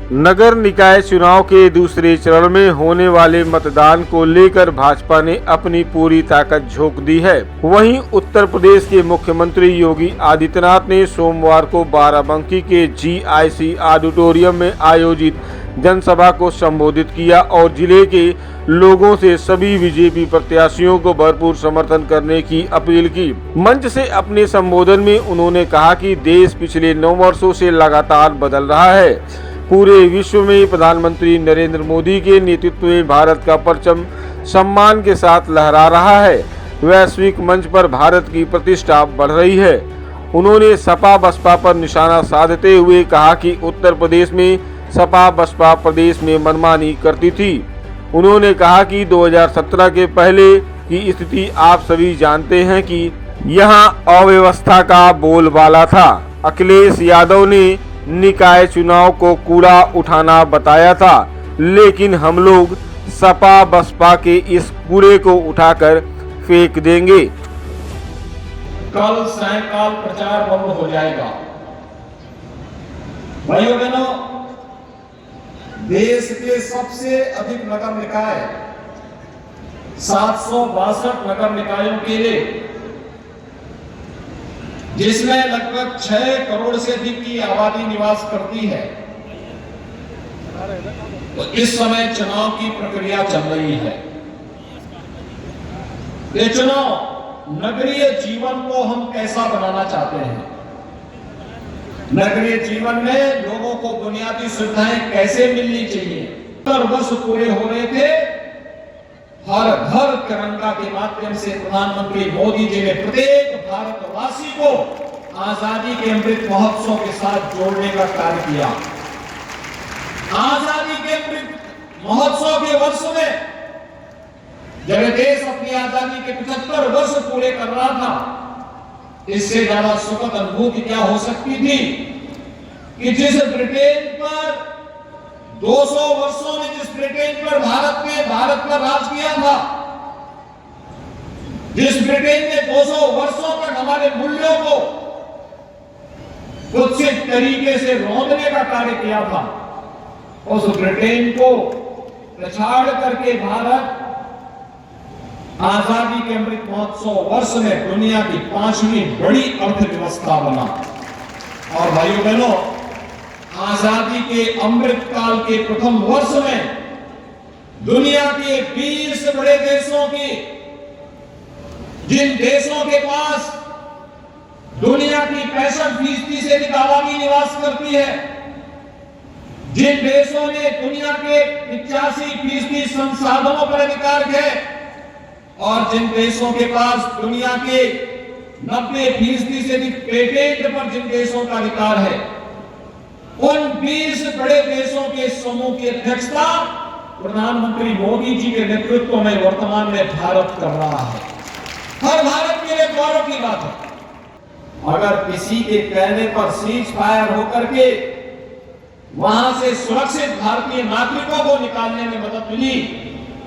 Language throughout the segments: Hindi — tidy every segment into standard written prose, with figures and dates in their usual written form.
नगर निकाय चुनाव के दूसरे चरण में होने वाले मतदान को लेकर भाजपा ने अपनी पूरी ताकत झोंक दी है। वहीं उत्तर प्रदेश के मुख्यमंत्री योगी आदित्यनाथ ने सोमवार को बाराबंकी के GIC ऑडिटोरियम में आयोजित जनसभा को संबोधित किया और जिले के लोगों से सभी बीजेपी प्रत्याशियों को भरपूर समर्थन करने की अपील की। मंच से अपने संबोधन में उन्होंने कहा कि देश पिछले 9 वर्षों से लगातार बदल रहा है। पूरे विश्व में प्रधानमंत्री नरेंद्र मोदी के नेतृत्व में भारत का परचम सम्मान के साथ लहरा रहा है। वैश्विक मंच पर भारत की प्रतिष्ठा बढ़ रही है। उन्होंने सपा बसपा पर निशाना साधते हुए कहा कि उत्तर प्रदेश में सपा बसपा प्रदेश में मनमानी करती थी। उन्होंने कहा कि 2017 के पहले की स्थिति आप सभी जानते हैं कि यहां अव्यवस्था का बोलबाला था। अखिलेश यादव ने निकाय चुनाव को कूड़ा उठाना बताया था, लेकिन हम लोग सपा बसपा के इस कूड़े को उठाकर फेंक देंगे। कल सायंकाल प्रचार बंद हो जाएगा। भाइयों बहनों, देश के सबसे अधिक नगर निकाय 762 नगर निकायों के लिए, जिसमें लगभग 6 करोड़ से अधिक की आबादी निवास करती है, तो इस समय चुनाव की प्रक्रिया चल रही है। ये चुनाव नगरीय जीवन को हम कैसा बनाना चाहते हैं, नगरीय जीवन में लोगों को बुनियादी सुविधाएं कैसे मिलनी चाहिए। 70 वर्ष पूरे हो रहे थे। हर घर तिरंगा के माध्यम से प्रधानमंत्री मोदी जी ने प्रत्येक भारतवासी को आजादी के अमृत महोत्सव के साथ जोड़ने का कार्य किया। आजादी के अमृत महोत्सव के वर्ष में जब देश अपनी आजादी के 75 वर्ष पूरे कर रहा था, इससे ज्यादा सुखद अनुभूति क्या हो सकती थी कि जिस ब्रिटेन पर 200 वर्षों में जिस ब्रिटेन पर भारत पर राज किया था, जिस ब्रिटेन ने 200 वर्षों तक हमारे मूल्यों को कुत्सित तरीके से रौंदने का कार्य किया था, उस ब्रिटेन को पछाड़ करके भारत आजादी के अमृत महोत्सव वर्ष में दुनिया की 5वीं बड़ी अर्थव्यवस्था बना। और भाइयों बहनों, आजादी के अमृत काल के प्रथम वर्ष में दुनिया के 20 बड़े देशों की, जिन देशों के पास दुनिया की 65% से अधिक आबादी निवास करती है, जिन देशों ने दुनिया के 85% संसाधनों पर अधिकार है, और जिन देशों के पास दुनिया के 90% से अधिक पेटेंट पर जिन देशों का अधिकार है, उन 20 बड़े देशों के समूह की अध्यक्षता प्रधानमंत्री मोदी जी के नेतृत्व में वर्तमान में भारत कर रहा है। हर भारत के लिए गौरव की बात है। अगर किसी के कहने पर सीज फायर होकर के वहां से सुरक्षित भारतीय नागरिकों को निकालने में मदद मिली,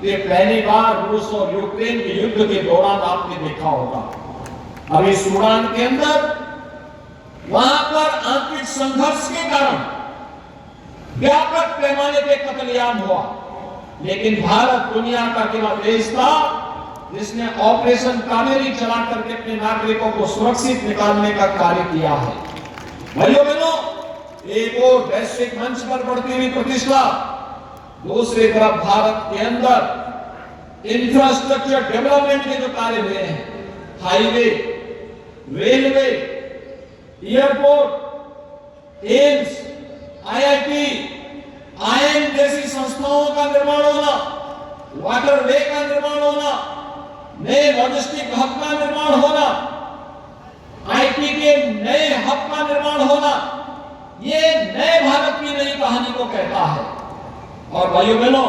ये पहली बार रूस और यूक्रेन के युद्ध के दौरान आपने देखा होगा। अभी सूडान के अंदर वहां पर आंतरिक संघर्ष के कारण व्यापक पैमाने पे कत्लेआम हुआ, लेकिन भारत दुनिया का अकेला देश था जिसने ऑपरेशन कावेरी चला करके अपने नागरिकों को सुरक्षित निकालने का कार्य किया है। भाइयों बहनों, एक और वैश्विक मंच पर बढ़ती हुई प्रतिष्ठा, दूसरी तरफ भारत के अंदर इंफ्रास्ट्रक्चर डेवलपमेंट के जो कार्य हुए हैं, highway, railway, airport, AIIMS, IIT, IIM जैसी संस्थाओं का निर्माण होना, वाटरवे का निर्माण होना, नए लॉजिस्टिक हब का निर्माण होना, IT के नए हब का निर्माण होना, ये नए भारत की नई कहानी को कहता है। और भाइयों बहनों,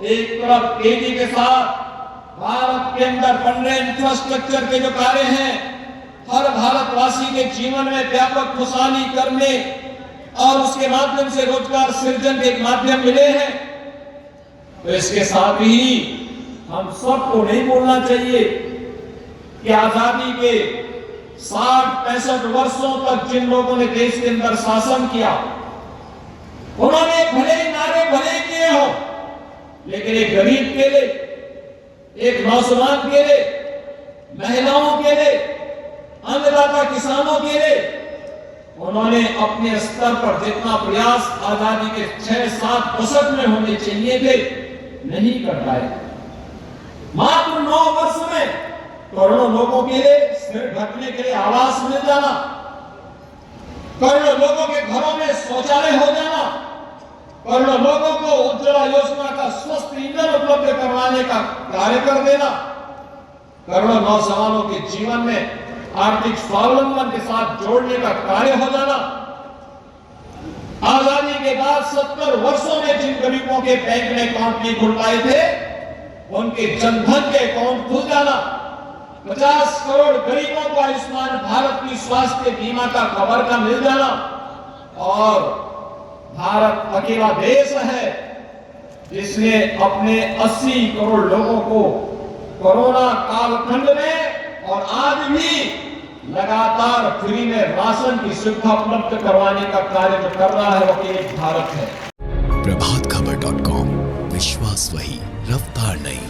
एक तरफ तेजी के साथ भारत के अंदर बन रहे इंफ्रास्ट्रक्चर के जो कार्य हैं, हर भारतवासी के जीवन में व्यापक खुशहाली करने और उसके माध्यम से रोजगार सृजन के माध्यम मिले हैं, तो इसके साथ ही हम सबको नहीं बोलना चाहिए कि आजादी के 60-65 वर्षों तक जिन लोगों ने देश के अंदर शासन किया, उन्होंने एक गरीब के लिए, एक नौजवान के लिए, महिलाओं के लिए, अन्नदाता किसानों के लिए उन्होंने अपने स्तर पर जितना प्रयास आजादी के 6-7 दशक में होने चाहिए थे नहीं कर पाए। मात्र 9 वर्ष में करोड़ों लोगों के लिए सिर ढकने के लिए आवास मिल जाना, करोड़ों लोगों के घरों में शौचालय हो जाना, करोड़ों लोगों को उज्ज्वला योजना का स्वस्थ ईंधन उपलब्ध करवाने का कार्य कर देना, करोड़ों नौजवानों के जीवन में आर्थिक स्वावलंबन के साथ जोड़ने का कार्य हो जाना, आजादी के बाद 70 वर्षों में जिन गरीबों के बैंक में अकाउंट नहीं खुल पाए थे उनके जनधन के अकाउंट खुल जाना, 50 करोड़ गरीबों को आयुष्मान भारत की स्वास्थ्य बीमा का कवर का मिल जाना, और भारत अकेला देश है जिसने अपने 80 करोड़ लोगों को कोरोना कालखंड में और आज भी लगातार फ्री में राशन की सुविधा उपलब्ध करवाने का कार्य जो कर रहा है वो एक भारत है। प्रभात खबर.com, विश्वास वही, रफ्तार नहीं।